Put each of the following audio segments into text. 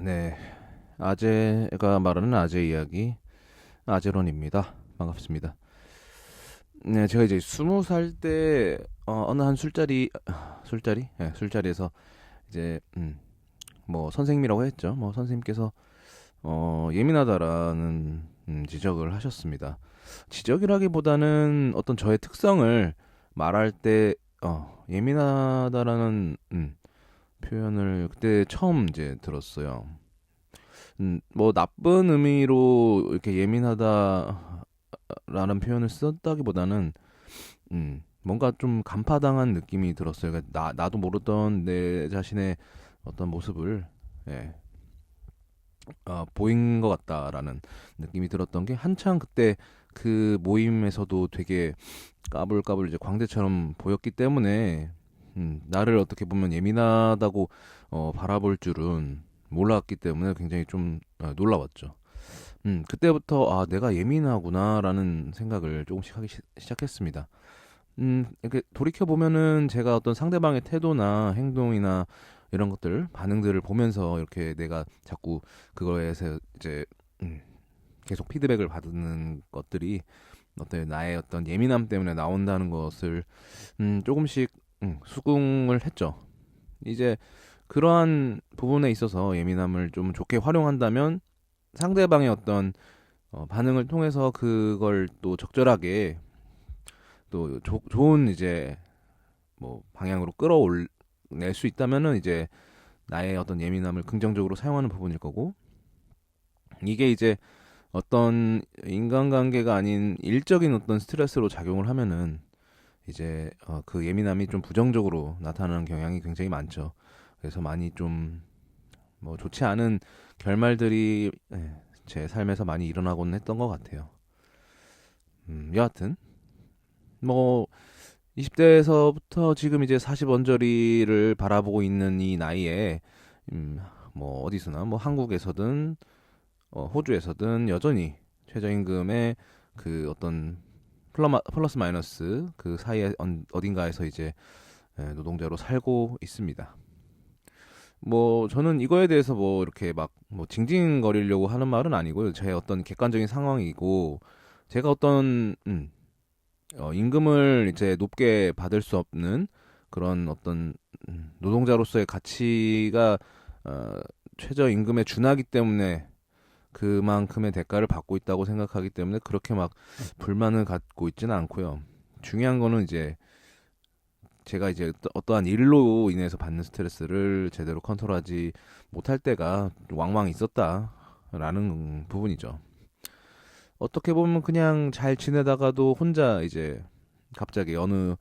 네, 아재가 말하는 아재 이야기, 아재론입니다. 반갑습니다. 네, 제가 이제 20살 때 어느 한 술자리, 네, 술자리에서 이제 뭐 선생님이라고 했죠. 뭐 선생님께서 예민하다라는 지적을 하셨습니다. 지적이라기보다는 어떤 저의 특성을 말할 때 예민하다라는 표현을 그때 처음 이제 들었어요. 뭐 나쁜 의미로 이렇게 예민하다라는 표현을 썼다기보다는 뭔가 좀 간파당한 느낌이 들었어요. 그러니까 나도 모르던 내 자신의 어떤 모습을 예, 보인 것 같다라는 느낌이 들었던 게 한창 그때 그 모임에서도 되게 까불까불 이제 광대처럼 보였기 때문에 나를 어떻게 보면 예민하다고 바라볼 줄은 몰랐기 때문에 굉장히 좀 놀라웠죠. 그때부터 내가 예민하구나라는 생각을 조금씩 하기 시작했습니다. 이렇게 돌이켜 보면은 제가 어떤 상대방의 태도나 행동이나 이런 것들, 반응들을 보면서 이렇게 내가 자꾸 그거에서 이제 계속 피드백을 받는 것들이 어떤 나의 어떤 예민함 때문에 나온다는 것을 조금씩 수긍을 했죠. 이제 그러한 부분에 있어서 예민함을 좀 좋게 활용한다면 상대방의 어떤 반응을 통해서 그걸 또 적절하게 또 좋은 이제 뭐 방향으로 끌어올낼 수 있다면은 이제 나의 어떤 예민함을 긍정적으로 사용하는 부분일 거고, 이게 이제 어떤 인간관계가 아닌 일적인 어떤 스트레스로 작용을 하면은 이제 그 예민함이 좀 부정적으로 나타나는 경향이 굉장히 많죠. 그래서 많이 좀 뭐 좋지 않은 결말들이 제 삶에서 많이 일어나곤 했던 것 같아요. 여하튼 뭐 20대에서부터 지금 이제 40 언저리를 바라보고 있는 이 나이에 뭐 어디서나 뭐 한국에서든 호주에서든 여전히 최저임금의 그 어떤 플러스 마이너스 그 사이에 어딘가에서 이제 노동자로 살고 있습니다. 뭐 저는 이거에 대해서 뭐 이렇게 막 뭐 징징거리려고 하는 말은 아니고요. 제 어떤 객관적인 상황이고 제가 어떤 임금을 이제 높게 받을 수 없는 그런 어떤 노동자로서의 가치가 어, 최저임금에 준하기 때문에 그만큼의 대가를 받고 있다고 생각하기 때문에 그렇게 막 불만을 갖고 있지는 않고요. 중요한 거는 이제 제가 이제 어떠한 일로 인해서 받는 스트레스를 제대로 컨트롤하지 못할 때가 왕왕 있었다라는 부분이죠. 어떻게 보면 그냥 잘 지내다가도 혼자 이제 갑자기 어느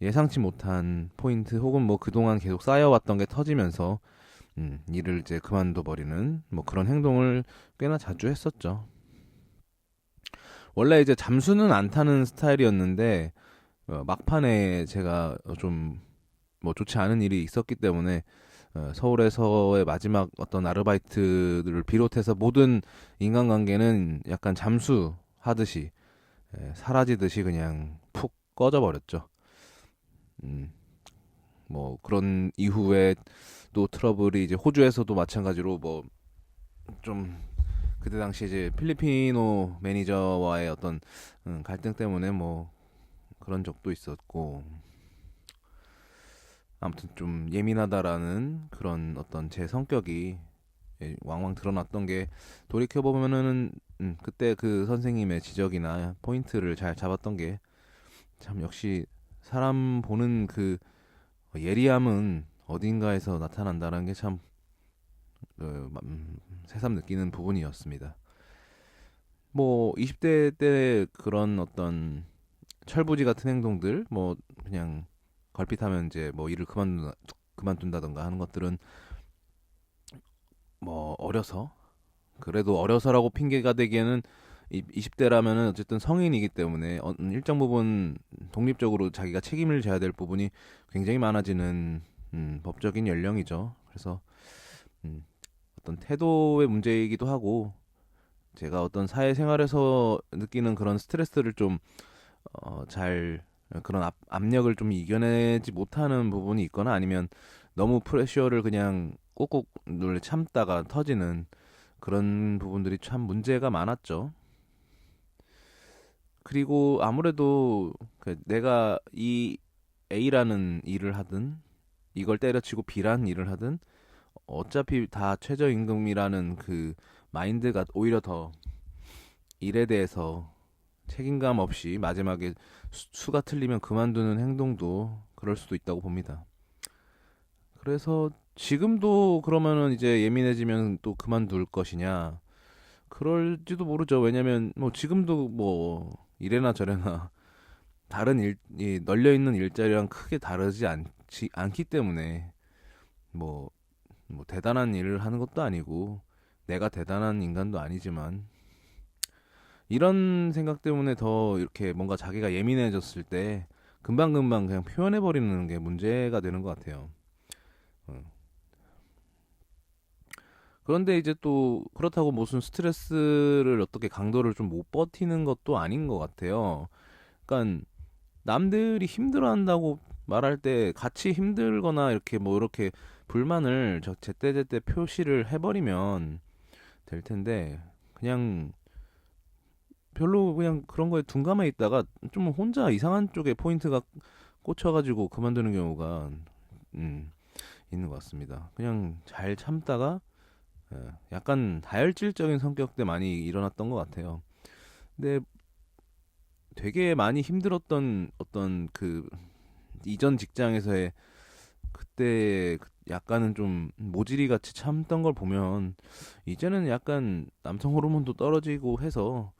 예상치 못한 포인트 혹은 뭐 그동안 계속 쌓여왔던 게 터지면서 일을 이제 그만둬 버리는 뭐 그런 행동을 꽤나 자주 했었죠. 원래 이제 잠수는 안 타는 스타일이었는데 막판에 제가 좀 뭐 좋지 않은 일이 있었기 때문에 서울에서의 마지막 어떤 아르바이트들을 비롯해서 모든 인간관계는 약간 잠수하듯이 사라지듯이 그냥 푹 꺼져 버렸죠. 음, 뭐 그런 이후에 또 트러블이 이제 호주에서도 마찬가지로 뭐 좀 그때 당시 이제 필리핀어 매니저와의 어떤 갈등 때문에 뭐 그런 적도 있었고, 아무튼 좀 예민하다라는 그런 어떤 제 성격이 왕왕 드러났던 게 돌이켜 보면은 그때 그 선생님의 지적이나 포인트를 잘 잡았던 게 참 역시 사람 보는 그 예리함은 어딘가에서 나타난다는 게 참 새삼 느끼는 부분이었습니다. 뭐 20대 때 그런 어떤 철부지 같은 행동들, 뭐 그냥 걸핏하면 이제 뭐 일을 그만둔다던가 하는 것들은 뭐 어려서, 그래도 어려서라고 핑계가 되기에는 20대라면은 어쨌든 성인이기 때문에 일정 부분 독립적으로 자기가 책임을 져야 될 부분이 굉장히 많아지는 법적인 연령이죠. 그래서 음, 어떤 태도의 문제이기도 하고 제가 어떤 사회생활에서 느끼는 그런 스트레스를 좀 잘 그런 압력을 좀 이겨내지 못하는 부분이 있거나 아니면 너무 프레셔를 그냥 꼭꼭 놀래 참다가 터지는 그런 부분들이 참 문제가 많았죠. 그리고 아무래도 내가 이 A라는 일을 하든 이걸 때려치고 B라는 일을 하든 어차피 다 최저임금이라는 그 마인드가 오히려 더 일에 대해서 책임감 없이 마지막에 수가 틀리면 그만두는 행동도 그럴 수도 있다고 봅니다. 그래서 지금도 그러면은 이제 예민해지면 또 그만둘 것이냐? 그럴지도 모르죠. 왜냐면 뭐 지금도 뭐 이래나 저래나 다른 이 널려 있는 일자리랑 크게 않기 때문에 뭐, 뭐 대단한 일을 하는 것도 아니고 내가 대단한 인간도 아니지만 이런 생각 때문에 더 이렇게 뭔가 자기가 예민해졌을 때 금방금방 그냥 표현해버리는 게 문제가 되는 것 같아요. 어. 그런데 이제 또 그렇다고 무슨 스트레스를 어떻게 강도를 좀 못 버티는 것도 아닌 것 같아요. 그러니까 남들이 힘들어한다고 말할 때 같이 힘들거나 이렇게 뭐 이렇게 불만을 제때제때 표시를 해버리면 될 텐데 그냥 별로 그냥 그런 거에 둔감해 있다가 좀 혼자 이상한 쪽에 포인트가 꽂혀가지고 그만두는 경우가 음, 있는 것 같습니다. 그냥 잘 참다가 약간 다혈질적인 성격 때 많이 일어났던 것 같아요. 근데 되게 많이 힘들었던 어떤 그 이전 직장에서의 그때 약간은 좀 모질이 같이 참던 걸 보면 이제는 약간 남성 호르몬도 떨어지고 해서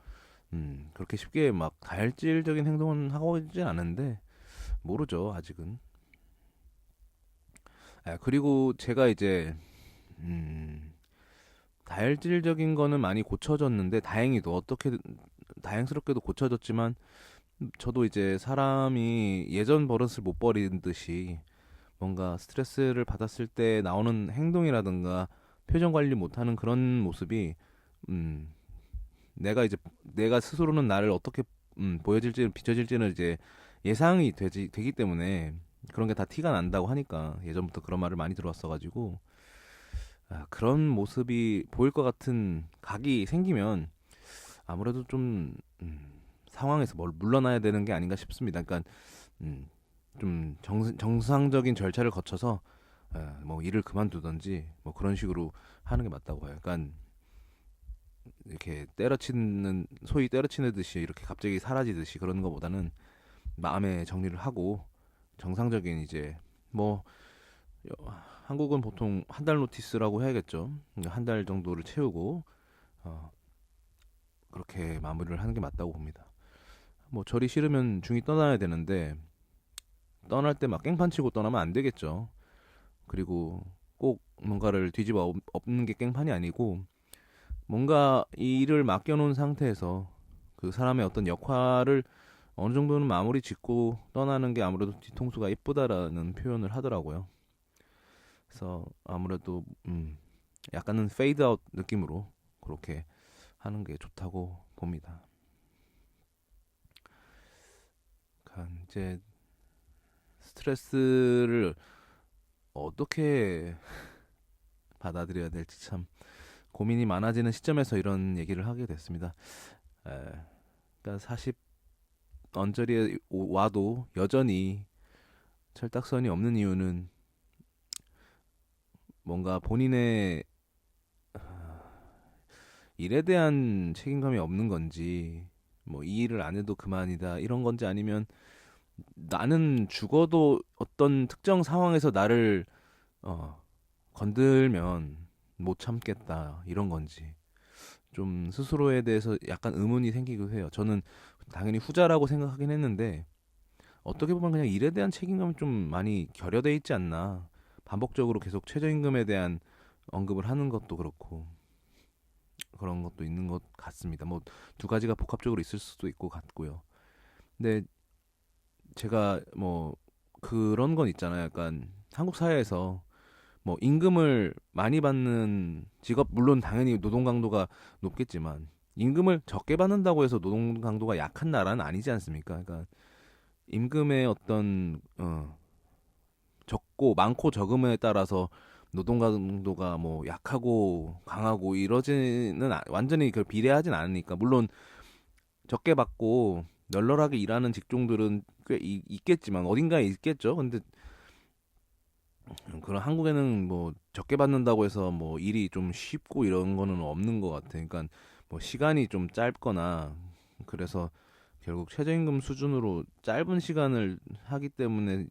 그렇게 쉽게 막 다혈질적인 행동은 하고 있진 않은데 모르죠 아직은. 그리고 제가 이제 다혈질적인 거는 많이 고쳐졌는데 다행히도 어떻게 다행스럽게도 고쳐졌지만 저도 이제 사람이 예전 버릇을 못 버리는 듯이 뭔가 스트레스를 받았을 때 나오는 행동이라든가 표정 관리 못하는 그런 모습이 음 내가 스스로는 나를 어떻게 보여질지 비춰질지는 이제 예상이 되기 때문에 그런 게 다 티가 난다고 하니까 예전부터 그런 말을 많이 들어왔어가지고 그런 모습이 보일 것 같은 각이 생기면 아무래도 좀 상황에서 뭘 물러나야 되는 게 아닌가 싶습니다. 그러니까 음, 좀 정상적인 절차를 거쳐서 뭐 일을 그만두든지 뭐 그런 식으로 하는 게 맞다고 봐요. 그러니까 이렇게 때려치는 소위 때려치듯이 이렇게 갑자기 사라지듯이 그러는 것보다는 마음의 정리를 하고 정상적인 이제 뭐 한국은 보통 한 달 노티스라고 해야겠죠. 한 달 정도를 채우고 어, 그렇게 마무리를 하는 게 맞다고 봅니다. 뭐 절이 싫으면 중이 떠나야 되는데 떠날 때 막 깽판 치고 떠나면 안 되겠죠. 그리고 꼭 뭔가를 뒤집어 엎는 게 깽판이 아니고 뭔가 이 일을 맡겨놓은 상태에서 그 사람의 어떤 역할을 어느 정도는 마무리 짓고 떠나는 게 아무래도 뒤통수가 이쁘다라는 표현을 하더라고요. 그래서 아무래도 약간은 페이드 아웃 느낌으로 그렇게 하는 게 좋다고 봅니다. 그러니까 이제 스트레스를 어떻게 받아들여야 될지 참 고민이 많아지는 시점에서 이런 얘기를 하게 됐습니다. 그러니까 40 언저리에 와도 여전히 철딱선이 없는 이유는 뭔가 본인의 일에 대한 책임감이 없는 건지, 뭐 이 일을 안 해도 그만이다 이런 건지 아니면 나는 죽어도 어떤 특정 상황에서 나를 어, 건들면 못 참겠다 이런 건지 좀 스스로에 대해서 약간 의문이 생기기도 해요. 저는 당연히 후자라고 생각하긴 했는데 어떻게 보면 그냥 일에 대한 책임감이 좀 많이 결여돼 있지 않나. 반복적으로 계속 최저임금에 대한 언급을 하는 것도 그렇고 그런 것도 있는 것 같습니다. 뭐 두 가지가 복합적으로 있을 수도 있고 같고요. 근데 제가 뭐 그런 건 있잖아요. 약간 한국 사회에서 뭐 임금을 많이 받는 직업 물론 당연히 노동 강도가 높겠지만 임금을 적게 받는다고 해서 노동 강도가 약한 나라는 아니지 않습니까? 그러니까 임금의 어떤 적고 많고 적음에 따라서 노동 강도가 뭐 약하고 강하고 이러지는 완전히 그 비례하진 않으니까. 물론 적게 받고 널널하게 일하는 직종들은 꽤 있겠지만 어딘가에 있겠죠. 근데 그런 한국에는 뭐 적게 받는다고 해서 뭐 일이 좀 쉽고 이런 거는 없는 것 같아. 그러니까 뭐 시간이 좀 짧거나 그래서 결국 최저임금 수준으로 짧은 시간을 하기 때문에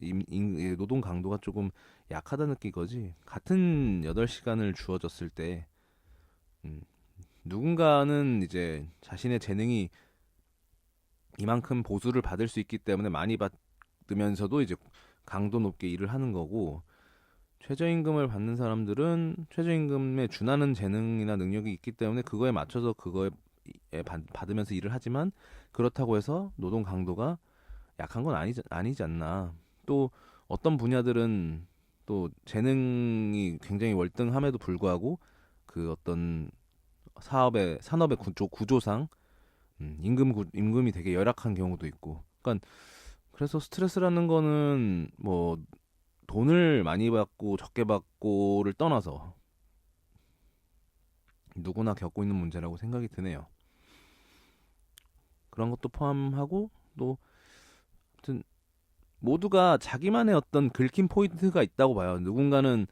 노동 강도가 조금 약하다 느낀 거지. 같은 8시간을 주어졌을 때 음, 누군가는 이제 자신의 재능이 이만큼 보수를 받을 수 있기 때문에 많이 받으면서도 이제 강도 높게 일을 하는 거고, 최저임금을 받는 사람들은 최저임금에 준하는 재능이나 능력이 있기 때문에 그거에 맞춰서 그거에 받으면서 일을 하지만, 그렇다고 해서 노동 강도가 약한 건 아니지 않나. 또 어떤 분야들은 또 재능이 굉장히 월등함에도 불구하고 그 어떤 산업의 구조상 임금이 되게 열악한 경우도 있고. 그러니까 그래서 스트레스라는 거는 뭐 돈을 많이 받고 적게 받고를 떠나서 누구나 겪고 있는 문제라고 생각이 드네요. 그런 것도 포함하고, 또 아무튼 모두가 자기만의 어떤 긁힌 포인트가 있다고 봐요. 누군가는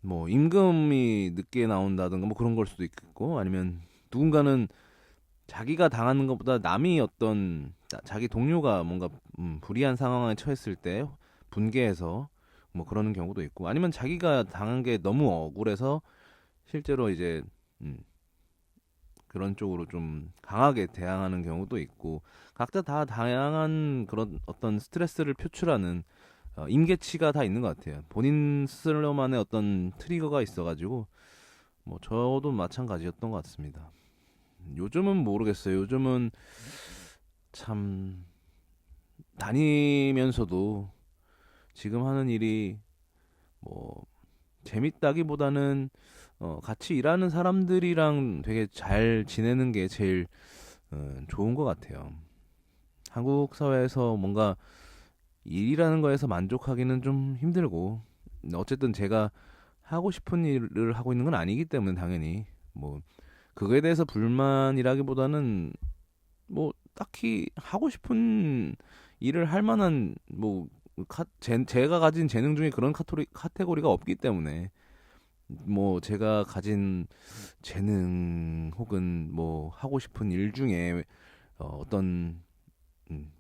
뭐 임금이 늦게 나온다든가 뭐 그런 걸 수도 있고, 아니면 누군가는 자기가 당하는 것보다 남이 어떤 자기 동료가 뭔가 불리한 상황에 처했을 때 분개해서 뭐 그러는 경우도 있고, 아니면 자기가 당한 게 너무 억울해서 실제로 이제 그런 쪽으로 좀 강하게 대항하는 경우도 있고, 각자 다 다양한 그런 어떤 스트레스를 표출하는 임계치가 다 있는 것 같아요. 본인 스스로만의 어떤 트리거가 있어가지고, 뭐 저도 마찬가지였던 것 같습니다. 요즘은 모르겠어요. 요즘은 참 다니면서도 지금 하는 일이 뭐 재밌다기보다는 같이 일하는 사람들이랑 되게 잘 지내는 게 제일 좋은 것 같아요. 한국 사회에서 뭔가 일이라는 거에서 만족하기는 좀 힘들고, 어쨌든 제가 하고 싶은 일을 하고 있는 건 아니기 때문에 당연히 뭐 그거에 대해서 불만이라기보다는 뭐 딱히 하고 싶은 일을 할 만한 뭐 제가 가진 재능 중에 그런 카테고리가 없기 때문에, 뭐 제가 가진 재능 혹은 뭐 하고 싶은 일 중에 어떤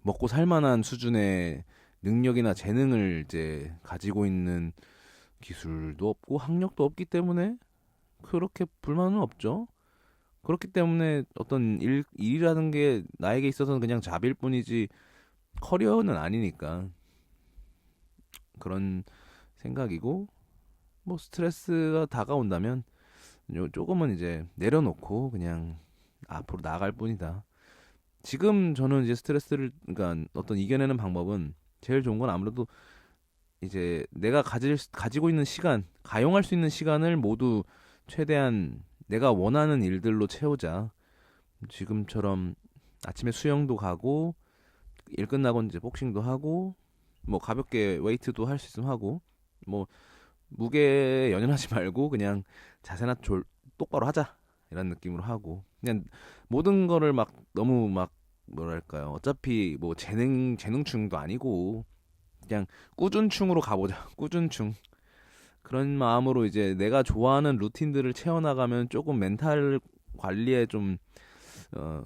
먹고 살 만한 수준의 능력이나 재능을 이제 가지고 있는 기술도 없고 학력도 없기 때문에 그렇게 불만은 없죠. 그렇기 때문에 어떤 일이라는 게 나에게 있어서는 그냥 잡일 뿐이지 커리어는 아니니까 그런 생각이고, 뭐 스트레스가 다가온다면 조금은 이제 내려놓고 그냥 앞으로 나아갈 뿐이다. 지금 저는 이제 스트레스를, 그러니까 어떤 이겨내는 방법은 제일 좋은 건 아무래도 이제 내가 가지고 있는 시간, 가용할 수 있는 시간을 모두 최대한 내가 원하는 일들로 채우자. 지금처럼 아침에 수영도 가고 일 끝나고 이제 복싱도 하고 뭐 가볍게 웨이트도 할 수 있으면 하고, 뭐 무게에 연연하지 말고 그냥 자세나 똑바로 하자 이런 느낌으로 하고, 그냥 모든 거를 막 너무 막 뭐랄까요, 어차피 뭐 재능충도 아니고 그냥 꾸준충으로 가보자. 꾸준충. 그런 마음으로 이제 내가 좋아하는 루틴들을 채워나가면 조금 멘탈 관리에 좀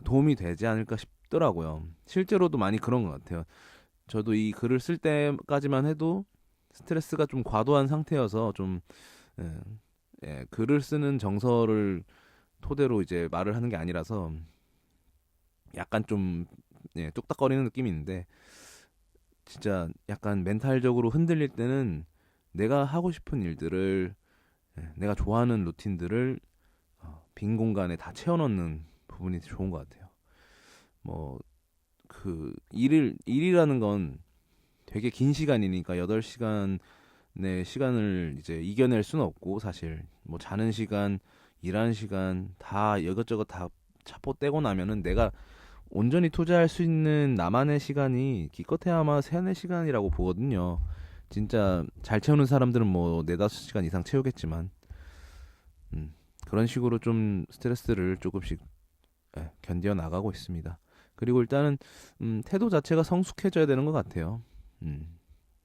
도움이 되지 않을까 싶더라고요. 실제로도 많이 그런 것 같아요. 저도 이 글을 쓸 때까지만 해도 스트레스가 좀 과도한 상태여서 좀 예, 글을 쓰는 정서를 토대로 이제 말을 하는 게 아니라서 약간 좀 뚝딱거리는 느낌이 있는데, 진짜 약간 멘탈적으로 흔들릴 때는 내가 하고 싶은 일들을, 내가 좋아하는 루틴들을 빈 공간에 다 채워넣는 부분이 좋은 것 같아요. 뭐 그 일이라는 건 되게 긴 시간이니까 8시간의 시간을 이제 이겨낼 수는 없고, 사실 뭐 자는 시간, 일하는 시간 다 이것저것 다 차포 떼고 나면은 내가 온전히 투자할 수 있는 나만의 시간이 기껏해야 아마 3-4시간이라고 보거든요. 진짜 잘 채우는 사람들은 뭐 4-5시간 이상 채우겠지만 그런 식으로 좀 스트레스를 조금씩 견뎌 나가고 있습니다. 그리고 일단은 태도 자체가 성숙해져야 되는 것 같아요.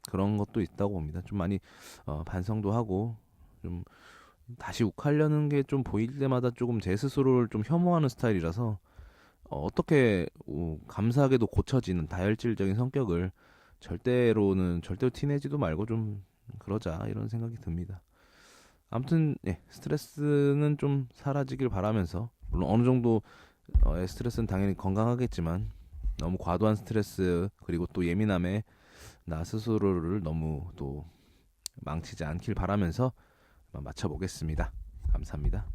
그런 것도 있다고 봅니다. 좀 많이 반성도 하고 좀 다시 욱하려는 게 좀 보일 때마다 조금 제 스스로를 좀 혐오하는 스타일이라서 어떻게 감사하게도 고쳐지는 다혈질적인 성격을 절대로 티내지도 말고 좀 그러자 이런 생각이 듭니다. 아무튼 스트레스는 좀 사라지길 바라면서 물론 어느 정도 스트레스는 당연히 건강하겠지만 너무 과도한 스트레스 그리고 또 예민함에 나 스스로를 너무 또 망치지 않길 바라면서 마쳐보겠습니다. 감사합니다.